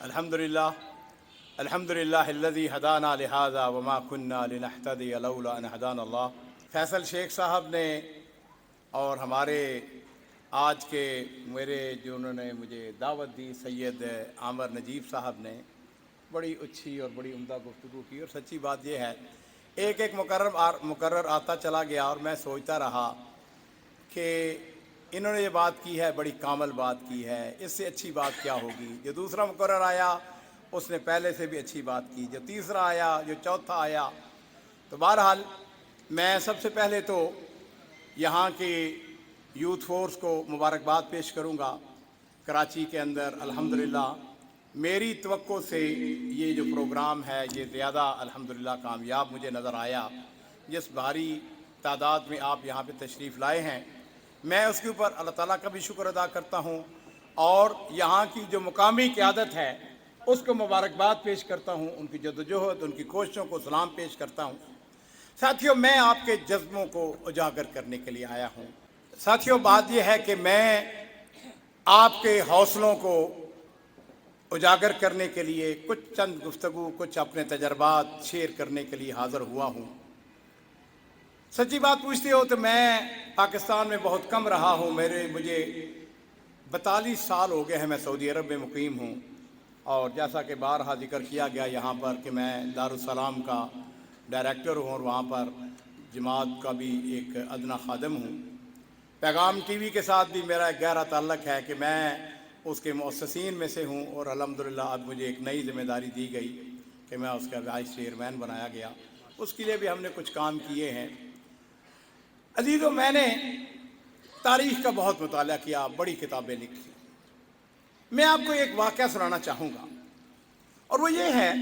الحمدللہ الحمدللہ الذی ہدانا لہذا وما کننا لنہتدی لولا ان ہدانا اللہ۔ فیصل شیخ صاحب نے اور ہمارے آج کے جنہوں نے مجھے دعوت دی سید عامر نجیب صاحب نے بڑی اچھی اور بڑی عمدہ گفتگو کی، اور سچی بات یہ ہے ایک مقرر آتا چلا گیا اور میں سوچتا رہا کہ انہوں نے یہ بات کی ہے، بڑی کامل بات کی ہے، اس سے اچھی بات کیا ہوگی۔ جو دوسرا مقرر آیا اس نے پہلے سے بھی اچھی بات کی، جو تیسرا آیا، جو چوتھا آیا۔ تو بہرحال میں سب سے پہلے تو یہاں کی یوتھ فورس کو مبارکباد پیش کروں گا۔ کراچی کے اندر الحمدللہ میری توقع سے یہ جو پروگرام ہے یہ زیادہ الحمدللہ کامیاب مجھے نظر آیا۔ جس بھاری تعداد میں آپ یہاں پہ تشریف لائے ہیں، میں اس کے اوپر اللہ تعالیٰ کا بھی شکر ادا کرتا ہوں، اور یہاں کی جو مقامی قیادت ہے اس کو مبارکباد پیش کرتا ہوں، ان کی جدوجہد، ان کی کوششوں کو سلام پیش کرتا ہوں۔ ساتھیوں، میں آپ کے جذبوں کو اجاگر کرنے کے لیے آیا ہوں۔ ساتھیوں، بات یہ ہے کہ میں آپ کے حوصلوں کو اجاگر کرنے کے لیے کچھ چند گفتگو، کچھ اپنے تجربات شیئر کرنے کے لیے حاضر ہوا ہوں۔ سچی بات پوچھتے ہو تو میں پاکستان میں بہت کم رہا ہوں۔ مجھے 42 سال ہو گئے ہیں میں سعودی عرب میں مقیم ہوں، اور جیسا کہ بارہا ذکر کیا گیا یہاں پر کہ میں دارالسلام کا ڈائریکٹر ہوں اور وہاں پر جماعت کا بھی ایک ادنا خادم ہوں۔ پیغام ٹی وی کے ساتھ بھی میرا ایک گہرا تعلق ہے کہ میں اس کے مؤسسین میں سے ہوں، اور الحمدللہ اب مجھے ایک نئی ذمہ داری دی گئی کہ میں اس کا وائس چیئرمین بنایا گیا۔ اس کے لیے بھی ہم نے کچھ کام کیے ہیں۔ عزیزو، میں نے تاریخ کا بہت مطالعہ کیا، بڑی کتابیں لکھی۔ میں آپ کو ایک واقعہ سنانا چاہوں گا، اور وہ یہ ہے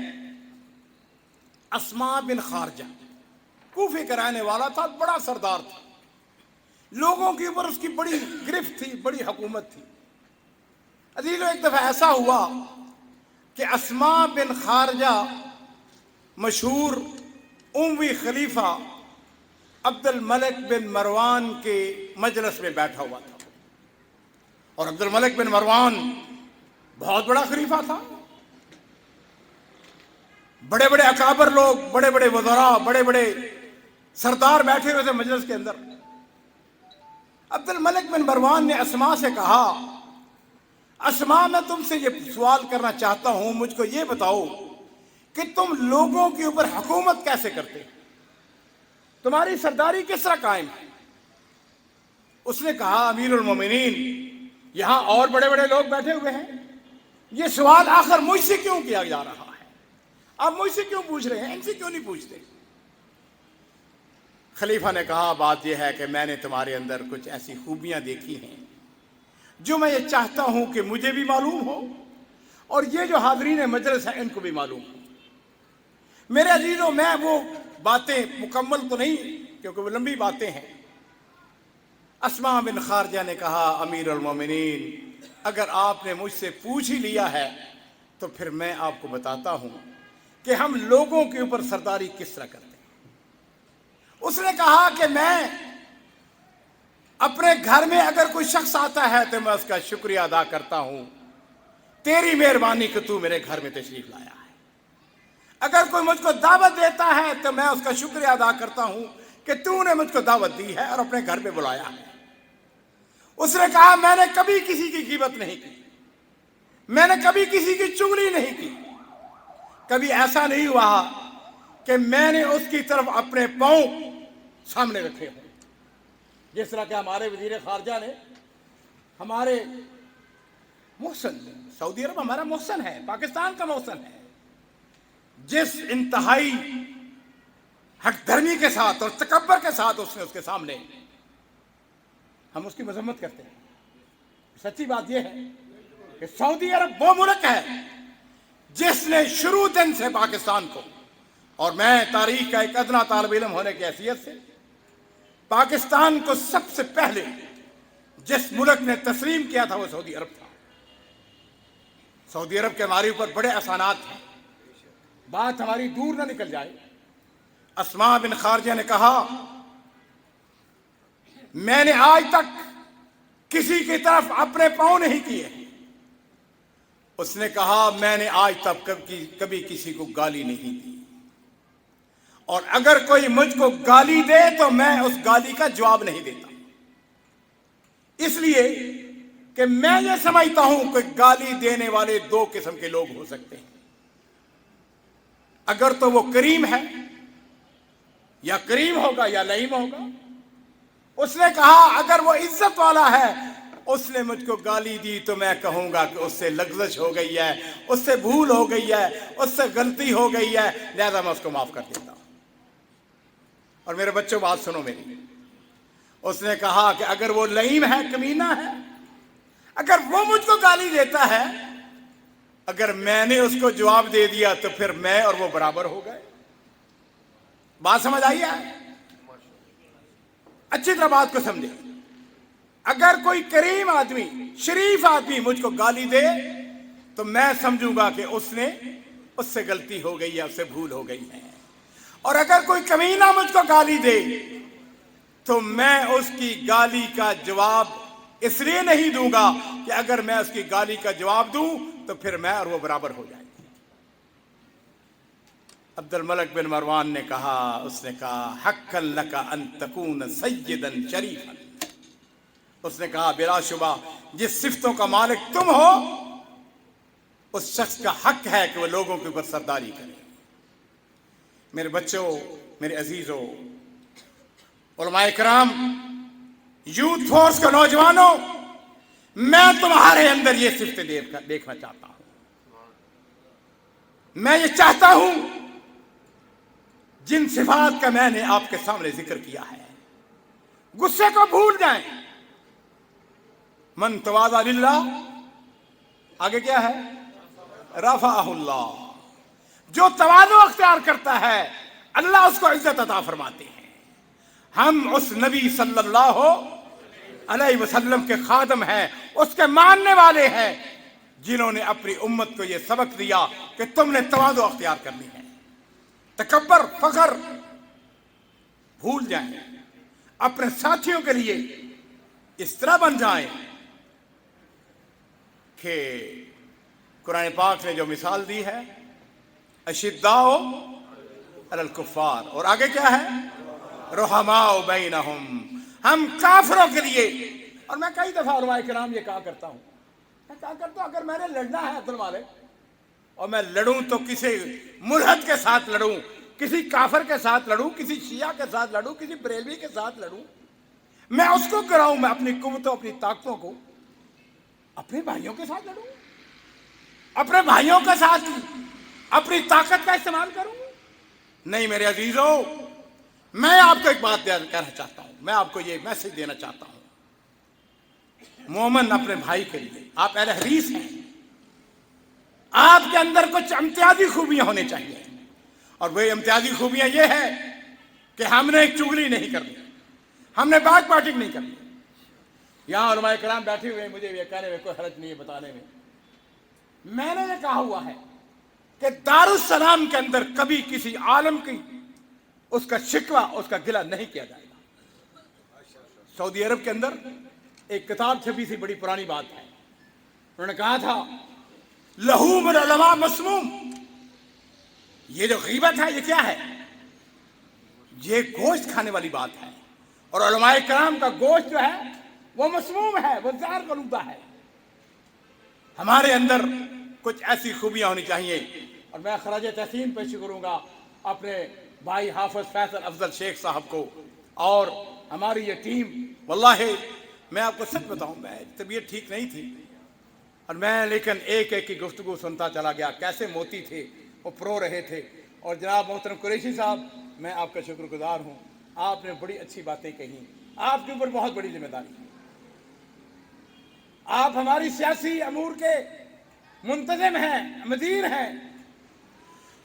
اسما بن خارجہ، کوفے کا رہنے والا تھا، بڑا سردار تھا، لوگوں کے اوپر اس کی بڑی گرفت تھی، بڑی حکومت تھی۔ عزیزو، ایک دفعہ ایسا ہوا کہ اسما بن خارجہ مشہور اموی خلیفہ عبد الملک بن مروان کے مجلس میں بیٹھا ہوا تھا، اور عبد الملک بن مروان بہت بڑا خلیفہ تھا۔ بڑے بڑے اکابر لوگ، بڑے بڑے وزراء، بڑے بڑے سردار بیٹھے ہوئے تھے مجلس کے اندر۔ عبد الملک بن مروان نے اسما سے کہا، اسما، میں تم سے یہ سوال کرنا چاہتا ہوں، مجھ کو یہ بتاؤ کہ تم لوگوں کے اوپر حکومت کیسے کرتے ہو، تمہاری سرداری کس طرح قائم ہے؟ اس نے کہا، امیر المومنین، یہاں اور بڑے بڑے لوگ بیٹھے ہوئے ہیں، یہ سوال آخر مجھ سے کیوں کیا جا رہا ہے؟ آپ مجھ سے کیوں پوچھ رہے ہیں، ان سے کیوں نہیں پوچھتے؟ خلیفہ نے کہا، بات یہ ہے کہ میں نے تمہارے اندر کچھ ایسی خوبیاں دیکھی ہیں جو میں یہ چاہتا ہوں کہ مجھے بھی معلوم ہو، اور یہ جو حاضرین مجلس ہیں ان کو بھی معلوم ہو۔ میرے عزیزوں، میں وہ باتیں مکمل تو نہیں کیونکہ وہ لمبی باتیں ہیں۔ اسما بن خارجہ نے کہا، امیر المومنین، اگر آپ نے مجھ سے پوچھ ہی لیا ہے تو پھر میں آپ کو بتاتا ہوں کہ ہم لوگوں کے اوپر سرداری کس طرح کرتے ہیں۔ اس نے کہا کہ میں اپنے گھر میں اگر کوئی شخص آتا ہے تو میں اس کا شکریہ ادا کرتا ہوں، تیری مہربانی کہ تو میرے گھر میں تشریف لایا ہے۔ اگر کوئی مجھ کو دعوت دیتا ہے تو میں اس کا شکریہ ادا کرتا ہوں کہ تو نے مجھ کو دعوت دی ہے اور اپنے گھر میں بلایا ہے۔ اس نے کہا، میں نے کبھی کسی کی غیبت نہیں کی، میں نے کبھی کسی کی چغلی نہیں کی، کبھی ایسا نہیں ہوا کہ میں نے اس کی طرف اپنے پاؤں سامنے رکھے ہوں، جس طرح کہ ہمارے وزیر خارجہ نے، ہمارے محسن، سعودی عرب ہمارا محسن ہے، پاکستان کا محسن ہے، جس انتہائی حق دھرمی کے ساتھ اور تکبر کے ساتھ اس نے اس کے سامنے، ہم اس کی مذمت کرتے ہیں۔ سچی بات یہ ہے کہ سعودی عرب وہ ملک ہے جس نے شروع دن سے پاکستان کو، اور میں تاریخ کا ایک ادنا طالب علم ہونے کی حیثیت سے پاکستان کو سب سے پہلے جس ملک نے تسلیم کیا تھا وہ سعودی عرب تھا۔ سعودی عرب کے ہمارے اوپر بڑے احسانات ہیں، بات ہماری دور نہ نکل جائے۔ اسما بن خارجہ نے کہا، میں نے آج تک کسی کی طرف اپنے پاؤں نہیں کیے، اس نے کہا میں نے آج تک کبھی کسی کو گالی نہیں دی، اور اگر کوئی مجھ کو گالی دے تو میں اس گالی کا جواب نہیں دیتا، اس لیے کہ میں یہ سمجھتا ہوں کہ گالی دینے والے دو قسم کے لوگ ہو سکتے ہیں، اگر تو وہ کریم ہے یا کریم ہوگا یا لئیم ہوگا۔ اس نے کہا اگر وہ عزت والا ہے، اس نے مجھ کو گالی دی تو میں کہوں گا کہ اس سے لغزش ہو گئی ہے، اس سے بھول ہو گئی ہے، اس سے غلطی ہو گئی ہے، لہذا میں اس کو معاف کر دیتا ہوں۔ اور میرے بچوں بات سنو میری، اس نے کہا کہ اگر وہ لئیم ہے، کمینہ ہے، اگر وہ مجھ کو گالی دیتا ہے، اگر میں نے اس کو جواب دے دیا تو پھر میں اور وہ برابر ہو گئے۔ بات سمجھ آئی ہے؟ اچھی طرح بات کو سمجھے۔ اگر کوئی کریم آدمی، شریف آدمی مجھ کو گالی دے تو میں سمجھوں گا کہ اس سے غلطی ہو گئی ہے، اس سے بھول ہو گئی ہے، اور اگر کوئی کمینہ مجھ کو گالی دے تو میں اس کی گالی کا جواب اس لیے نہیں دوں گا کہ اگر میں اس کی گالی کا جواب دوں تو پھر میں اور وہ برابر ہو جائیں گے۔ عبد الملک بن مروان نے کہا، اس نے کہا حقا لک ان تکون سیدا شریفا، اس نے کہا بلا شبہ جس صفتوں کا مالک تم ہو اس شخص کا حق ہے کہ وہ لوگوں کے اوپر سرداری کرے۔ میرے بچوں، میرے عزیزوں، علماء کرام، یوتھ فورس کے نوجوانوں، میں تمہارے اندر یہ صفتیں دیکھنا چاہتا ہوں۔ میں یہ چاہتا ہوں جن صفات کا میں نے آپ کے سامنے ذکر کیا ہے، غصے کو بھول جائیں۔ من تواضع للہ، آگے کیا ہے؟ رفعہ اللہ۔ جو تواضع اختیار کرتا ہے اللہ اس کو عزت عطا فرماتے ہیں۔ ہم اس نبی صلی اللہ علیہ وسلم کے خادم ہیں، اس کے ماننے والے ہیں، جنہوں نے اپنی امت کو یہ سبق دیا کہ تم نے تواضع اختیار کرنی ہے۔ تکبر، فخر بھول جائیں، اپنے ساتھیوں کے لیے اس طرح بن جائیں کہ قرآن پاک نے جو مثال دی ہے، اشداء علی الکفار، اور آگے کیا ہے؟ رحماء بینہم، ہم کافروں کے لیے۔ اور میں کئی دفعہ علماء کرام یہ کہا کرتا ہوں، اگر میں نے لڑنا ہے اصل والے، اور میں لڑوں تو کسی ملحد کے ساتھ لڑوں، کسی کافر کے ساتھ لڑوں، کسی شیعہ کے ساتھ لڑوں، کسی بریلوی کے ساتھ لڑوں، میں اس کو کراؤں، میں اپنی قوتوں، اپنی طاقتوں کو اپنے بھائیوں کے ساتھ لڑوں، اپنے بھائیوں کے ساتھ اپنی طاقت کا استعمال کروں؟ نہیں میرے عزیزوں، میں آپ کو ایک بات کہنا چاہتا ہوں، میں آپ کو یہ میسج دینا چاہتا ہوں۔ مومن اپنے بھائی کے لیے، آپ اہل حدیث ہیں، آپ کے اندر کچھ امتیازی خوبیاں ہونی چاہیے، اور وہ امتیازی خوبیاں یہ ہے کہ ہم نے ایک چغلی نہیں کرنی، ہم نے بیک بیٹنگ نہیں کرنی۔ یہاں علماء کرام بیٹھے ہوئے ہیں، مجھے یہ کہنے میں کوئی حرج نہیں ہے بتانے میں نے یہ کہا ہوا ہے کہ دارالسلام کے اندر کبھی کسی عالم کی اس کا شکوہ، اس کا گلہ نہیں کیا جائے گا۔ سعودی عرب کے اندر ایک کتاب چھپی سی، بڑی پرانی بات ہے، انہوں نے کہا تھا لحوم العلماء مسموم، یہ جو غیبت ہے یہ کیا ہے؟ یہ گوشت کھانے والی بات ہے، اور علماء کرام کا گوشت جو ہے وہ مسموم ہے، وہ زہر غلوطہ ہے۔ ہمارے اندر کچھ ایسی خوبیاں ہونی چاہیے، اور میں خراج تحسین پیش کروں گا اپنے بھائی حافظ فیصل افضل شیخ صاحب کو اور ہماری یہ ٹیم۔ واللہ میں آپ کو سچ بتاؤں، میں طبیعت ٹھیک نہیں تھی، اور میں لیکن ایک ایک کی گفتگو سنتا چلا گیا، کیسے موتی تھے وہ پرو رہے تھے۔ اور جناب محترم قریشی صاحب، میں آپ کا شکر گزار ہوں، آپ نے بڑی اچھی باتیں کہیں، آپ کے اوپر بہت بڑی ذمہ داری ہے، آپ ہماری سیاسی امور کے منتظم ہیں، مدیر ہیں۔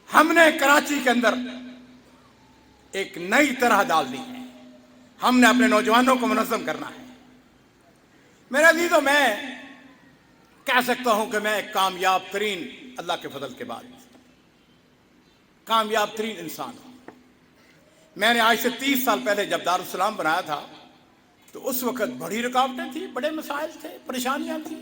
ہم نے کراچی کے اندر ایک نئی طرح ڈال دی ہے، ہم نے اپنے نوجوانوں کو منظم کرنا ہے۔ میرے عزیزوں، میں کہہ سکتا ہوں کہ میں ایک کامیاب ترین، اللہ کے فضل کے بعد کامیاب ترین انسان ہوں۔ میں نے آج سے 30 سال پہلے جب دارالسلام بنایا تھا تو اس وقت بڑی رکاوٹیں تھیں، بڑے مسائل تھے، پریشانیاں تھیں،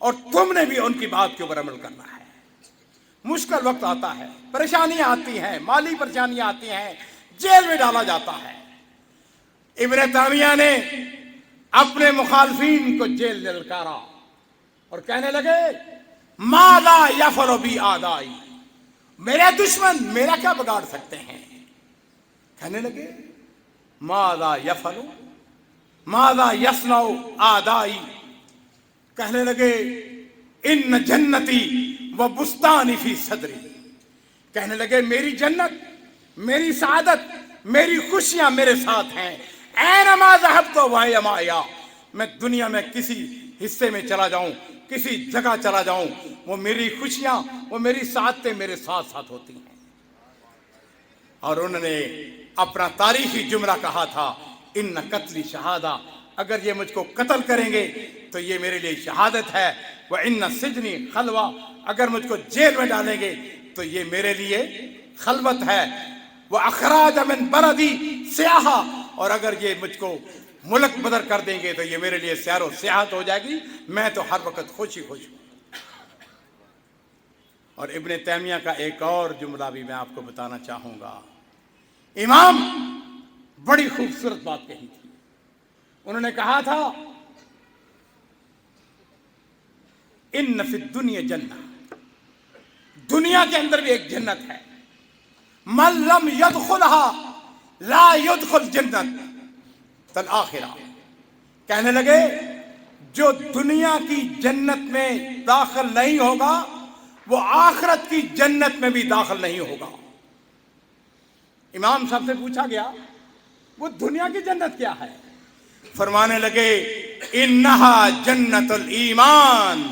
اور تم نے بھی ان کی بات کے اوپر عمل کرنا ہے۔ مشکل وقت آتا ہے، پریشانیاں آتی ہیں، مالی پریشانیاں آتی ہیں، جیل میں ڈالا جاتا ہے۔ ابن تیمیہ نے اپنے مخالفین کو جیل میں للکارا اور کہنے لگے ماذا یفعل بی اعدائی، میرے دشمن میرا کیا بگاڑ سکتے ہیں؟ کہنے لگے ماذا یفعل ماذا یصنع اعدائی، کہنے لگے ان جنتی و بستانی فی صدری، کہنے لگے میری جنت، میری سعادت، میری خوشیاں میرے ساتھ ہیں، اینما ذہبت وہی معیا، میں دنیا میں کسی حصے میں چلا جاؤں، کسی جگہ چلا جاؤں، وہ میری خوشیاں، وہ میری سعادتیں میرے ساتھ ساتھ ہوتی ہیں۔ اور انہوں نے اپنا تاریخی جملہ کہا تھا ان قتلی شہادہ، اگر یہ مجھ کو قتل کریں گے تو یہ میرے لیے شہادت ہے، وَإِنَّ سِجْنِي خلوہ، اگر مجھ کو جیل میں ڈالیں گے تو یہ میرے لیے خلوت ہے، وَأَخْرَاجَ مِنْ بَلَدِي سِیاحَةً، اور اگر یہ مجھ کو ملک بدر کر دیں گے تو یہ میرے لیے سیر و سیاحت ہو جائے گی، میں تو ہر وقت خوش ہوں۔ اور ابن تیمیہ کا ایک اور جملہ بھی میں آپ کو بتانا چاہوں گا۔ امام بڑی خوبصورت بات کہی تھی، انہوں نے کہا تھا ان فی الدنیا جنہ، دنیا کے اندر بھی ایک جنت ہے، من لم يدخلها لا يدخل جنت الآخرہ، کہنے لگے جو دنیا کی جنت میں داخل نہیں ہوگا وہ آخرت کی جنت میں بھی داخل نہیں ہوگا۔ امام صاحب سے پوچھا گیا وہ دنیا کی جنت کیا ہے؟ فرمانے لگے انہا جنت الایمان،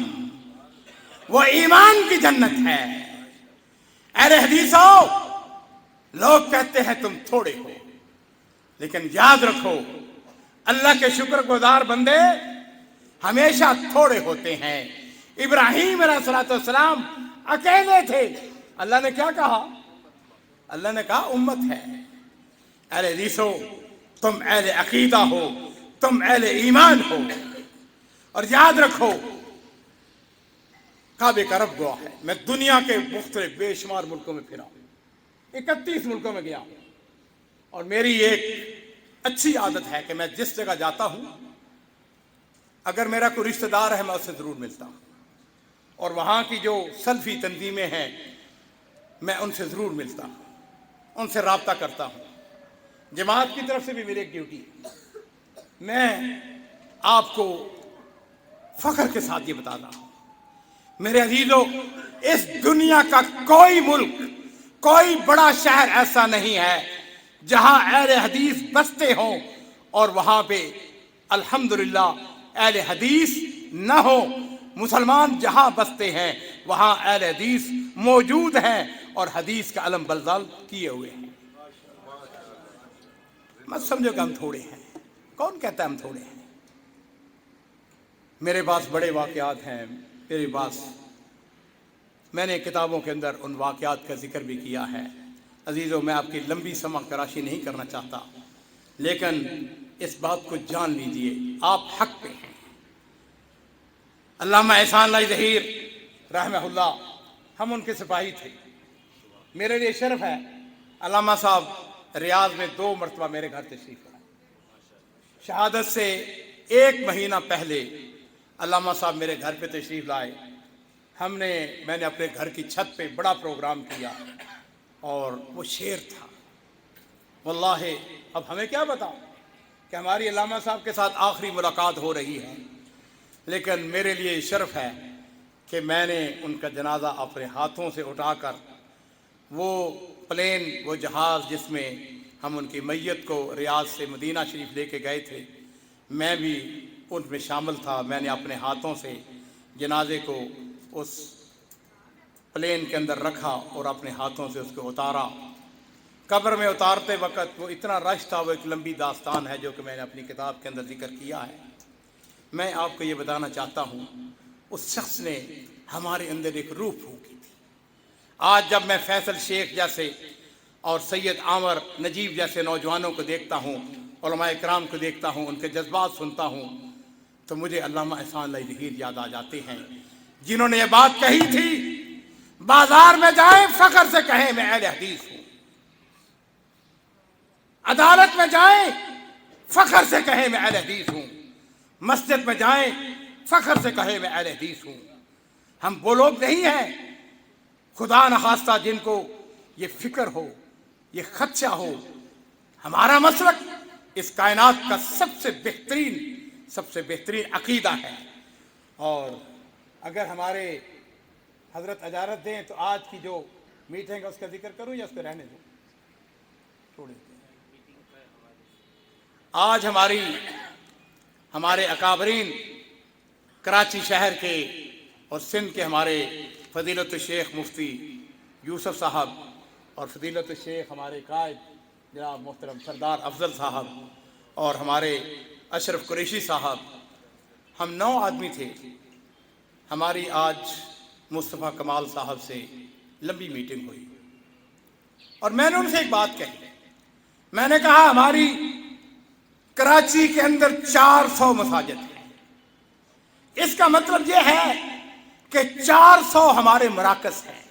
وہ ایمان کی جنت ہے۔ اہل حدیثو، لوگ کہتے ہیں تم تھوڑے ہو، لیکن یاد رکھو اللہ کے شکر گزار بندے ہمیشہ تھوڑے ہوتے ہیں۔ ابراہیم علیہ السلام اکیلے تھے، اللہ نے کیا کہا؟ اللہ نے کہا امت ہے۔ اہل حدیثو، تم اہل عقیدہ ہو، تم اہل ایمان ہو، اور یاد رکھو کعبے کا رب گواہ ہے، میں دنیا کے مختلف بے شمار ملکوں میں پھرا ہوں، 31 ملکوں میں گیا ہوں، اور میری ایک اچھی عادت ہے کہ میں جس جگہ جاتا ہوں اگر میرا کوئی رشتہ دار ہے میں اس سے ضرور ملتا ہوں، اور وہاں کی جو سلفی تنظیمیں ہیں میں ان سے ضرور ملتا ہوں، ان سے رابطہ کرتا ہوں۔ جماعت کی طرف سے بھی میری ایک ڈیوٹی ہے۔ میں آپ کو فخر کے ساتھ یہ بتا رہا ہوں میرے عزیزو، اس دنیا کا کوئی ملک، کوئی بڑا شہر ایسا نہیں ہے جہاں اہل حدیث بستے ہوں اور وہاں پہ الحمدللہ اہل حدیث نہ ہو۔ مسلمان جہاں بستے ہیں وہاں اہل حدیث موجود ہیں اور حدیث کا علم بلدال کیے ہوئے ہیں۔ مت سمجھو کہ ہم تھوڑے ہیں، کون کہتا ہے ہم تھوڑے ہیں؟ میرے پاس بڑے واقعات ہیں، میرے پاس، میں نے کتابوں کے اندر ان واقعات کا ذکر بھی کیا ہے۔ عزیزو، میں آپ کی لمبی سمع کراشی نہیں کرنا چاہتا، لیکن اس بات کو جان لیجئے آپ حق پہ ہیں۔ علامہ احسان اللہ ظہیر رحمہ اللہ، ہم ان کے سپاہی تھے۔ میرے لیے شرف ہے، علامہ صاحب ریاض میں 2 مرتبہ میرے گھر تشریف لائے۔ شہادت سے 1 مہینہ پہلے علامہ صاحب میرے گھر پہ تشریف لائے۔ میں نے اپنے گھر کی چھت پہ بڑا پروگرام کیا، اور وہ شعر تھا۔ واللہ اب ہمیں کیا بتاؤ کہ ہماری علامہ صاحب کے ساتھ آخری ملاقات ہو رہی ہے، لیکن میرے لیے شرف ہے کہ میں نے ان کا جنازہ اپنے ہاتھوں سے اٹھا کر وہ پلین، وہ جہاز جس میں ہم ان کی میت کو ریاض سے مدینہ شریف لے کے گئے تھے، میں بھی ان میں شامل تھا۔ میں نے اپنے ہاتھوں سے جنازے کو اس پلین کے اندر رکھا اور اپنے ہاتھوں سے اس کو اتارا۔ قبر میں اتارتے وقت وہ اتنا رش تھا، وہ ایک لمبی داستان ہے جو کہ میں نے اپنی کتاب کے اندر ذکر کیا ہے۔ میں آپ کو یہ بتانا چاہتا ہوں اس شخص نے ہمارے اندر ایک روح پھونکی تھی۔ آج جب میں فیصل شیخ جیسے اور سید عامر نجیب جیسے نوجوانوں کو دیکھتا ہوں، علماء اکرام کو دیکھتا ہوں، ان کے جذبات سنتا ہوں، تو مجھے علامہ احسان اللہ ظہیر یاد آ جاتے ہیں، جنہوں نے یہ بات کہی تھی، بازار میں جائیں فخر سے کہیں میں اہل حدیث ہوں، عدالت میں جائیں فخر سے کہیں میں اہل حدیث ہوں، مسجد میں جائیں فخر سے کہیں میں اہل حدیث ہوں۔ ہم وہ لوگ نہیں ہیں خدا نخواستہ جن کو یہ فکر ہو، یہ خدشہ ہو۔ ہمارا مسلک اس کائنات کا سب سے بہترین عقیدہ ہے۔ اور اگر ہمارے حضرت اجازت دیں تو آج کی جو میٹنگ ہے اس کا ذکر کروں یا اس کو رہنے دوں؟ چھوڑ دیتے ہیں۔ آج ہمارے اکابرین کراچی شہر کے اور سندھ کے ہمارے فضیلت الشیخ مفتی یوسف صاحب اور فضیلت الشیخ ہمارے قائد جناب محترم سردار افضل صاحب اور ہمارے اشرف قریشی صاحب، ہم 9 آدمی تھے۔ ہماری آج مصطفیٰ کمال صاحب سے لمبی میٹنگ ہوئی اور میں نے ان سے ایک بات کہی۔ میں نے کہا ہماری کراچی کے اندر 400 مساجد ہیں، اس کا مطلب یہ ہے کہ 400 ہمارے مراکز ہیں،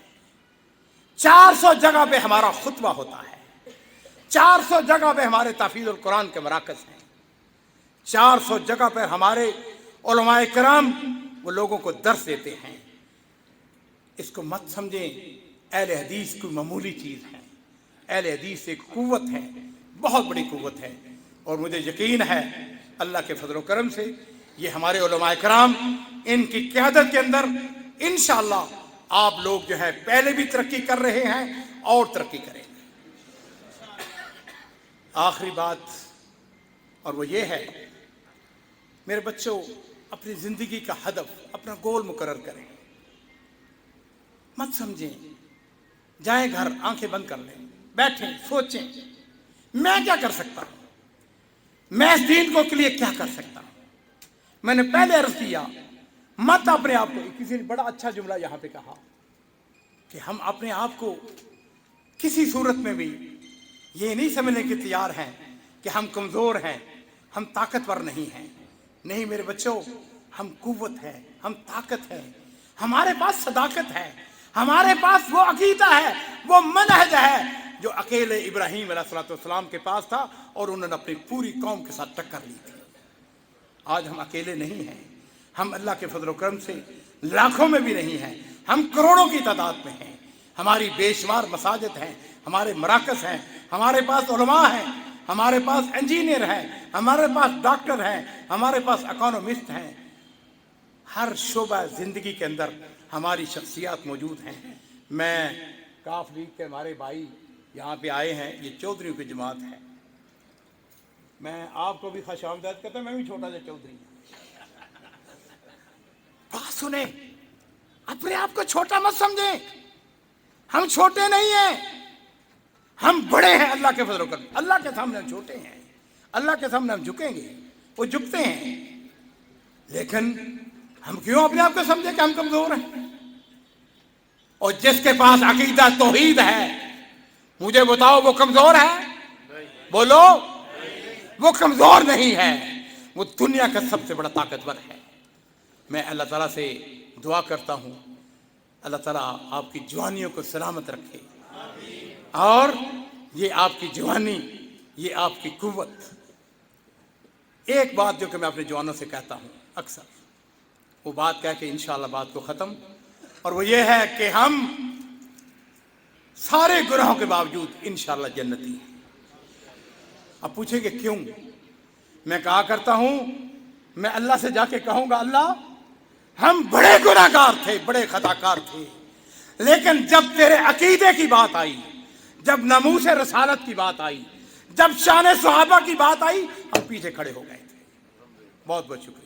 400 جگہ پہ ہمارا خطبہ ہوتا ہے، 400 جگہ پہ ہمارے تحفیظ القرآن کے مراکز ہیں، 400 جگہ پہ ہمارے علماء کرام وہ لوگوں کو درس دیتے ہیں۔ اس کو مت سمجھیں اہل حدیث کوئی معمولی چیز ہے، اہل حدیث ایک قوت ہے، بہت بڑی قوت ہے۔ اور مجھے یقین ہے اللہ کے فضل و کرم سے یہ ہمارے علماء کرام ان کی قیادت کے اندر انشاءاللہ آپ لوگ جو ہے پہلے بھی ترقی کر رہے ہیں اور ترقی کریں گے۔ آخری بات اور وہ یہ ہے، میرے بچوں اپنی زندگی کا ہدف، اپنا گول مقرر کریں، مت سمجھیں، جائیں گھر آنکھیں بند کر لیں، بیٹھیں سوچیں میں کیا کر سکتا ہوں، میں اس دین کو کے لیے کیا کر سکتا ہوں۔ میں نے پہلے عرض کیا، مت اپنے آپ کو، کسی نے بڑا اچھا جملہ یہاں پہ کہا کہ ہم اپنے آپ کو کسی صورت میں بھی یہ نہیں سمجھنے کے تیار ہیں کہ ہم کمزور ہیں، ہم طاقتور نہیں ہیں۔ نہیں میرے بچوں، ہم قوت ہے، ہم طاقت ہے، ہمارے پاس صداقت ہے، ہمارے پاس وہ عقیدہ ہے، وہ منہج ہے جو اکیلے ابراہیم علیہ السلام کے پاس تھا اور انہوں نے اپنی پوری قوم کے ساتھ ٹکر لی تھی۔ آج ہم اکیلے نہیں ہیں، ہم اللہ کے فضل و کرم سے لاکھوں میں بھی نہیں ہیں، ہم کروڑوں کی تعداد میں ہیں۔ ہماری بے شمار مساجد ہیں، ہمارے مراکز ہیں، ہمارے پاس علماء ہیں، ہمارے پاس انجینئر ہیں، ہمارے پاس ڈاکٹر ہیں، ہمارے پاس اکانومسٹ ہیں۔ ہر شعبہ زندگی کے اندر ہماری شخصیات موجود ہیں۔ میں کاف لیگ کے ہمارے بھائی یہاں پہ آئے ہیں، یہ چودھریوں کی جماعت ہے۔ میں آپ کو بھی خوش آمدید کہتا ہوں، میں بھی چھوٹا سا چودھری ہوں۔ بات سنیں، اپنے آپ کو چھوٹا مت سمجھیں، ہم چھوٹے نہیں ہیں، ہم بڑے ہیں اللہ کے فضل و کرم۔ اللہ کے سامنے ہم چھوٹے ہیں، اللہ کے سامنے ہم جھکیں گے، وہ جھکتے ہیں، لیکن ہم کیوں اپنے آپ کو سمجھیں کہ ہم کمزور ہیں؟ اور جس کے پاس عقیدہ توحید ہے، مجھے بتاؤ وہ کمزور ہے؟ بولو، وہ کمزور نہیں ہے، وہ دنیا کا سب سے بڑا طاقتور ہے۔ میں اللہ تعالیٰ سے دعا کرتا ہوں اللہ تعالیٰ آپ کی جوانیوں کو سلامت رکھے، اور یہ آپ کی جوانی، یہ آپ کی قوت۔ ایک بات جو کہ میں اپنے جوانوں سے کہتا ہوں اکثر، وہ بات کہہ کے انشاءاللہ بات کو ختم، اور وہ یہ ہے کہ ہم سارے گناہوں کے باوجود انشاءاللہ جنتی ہیں۔ اب پوچھیں گے کیوں؟ میں کہا کرتا ہوں، میں اللہ سے جا کے کہوں گا اللہ ہم بڑے گناہگار تھے، بڑے خطاکار تھے، لیکن جب تیرے عقیدے کی بات آئی، جب ناموس رسالت کی بات آئی، جب شان صحابہ کی بات آئی، ہم پیچھے کھڑے ہو گئے تھے۔ بہت بہت شکریہ۔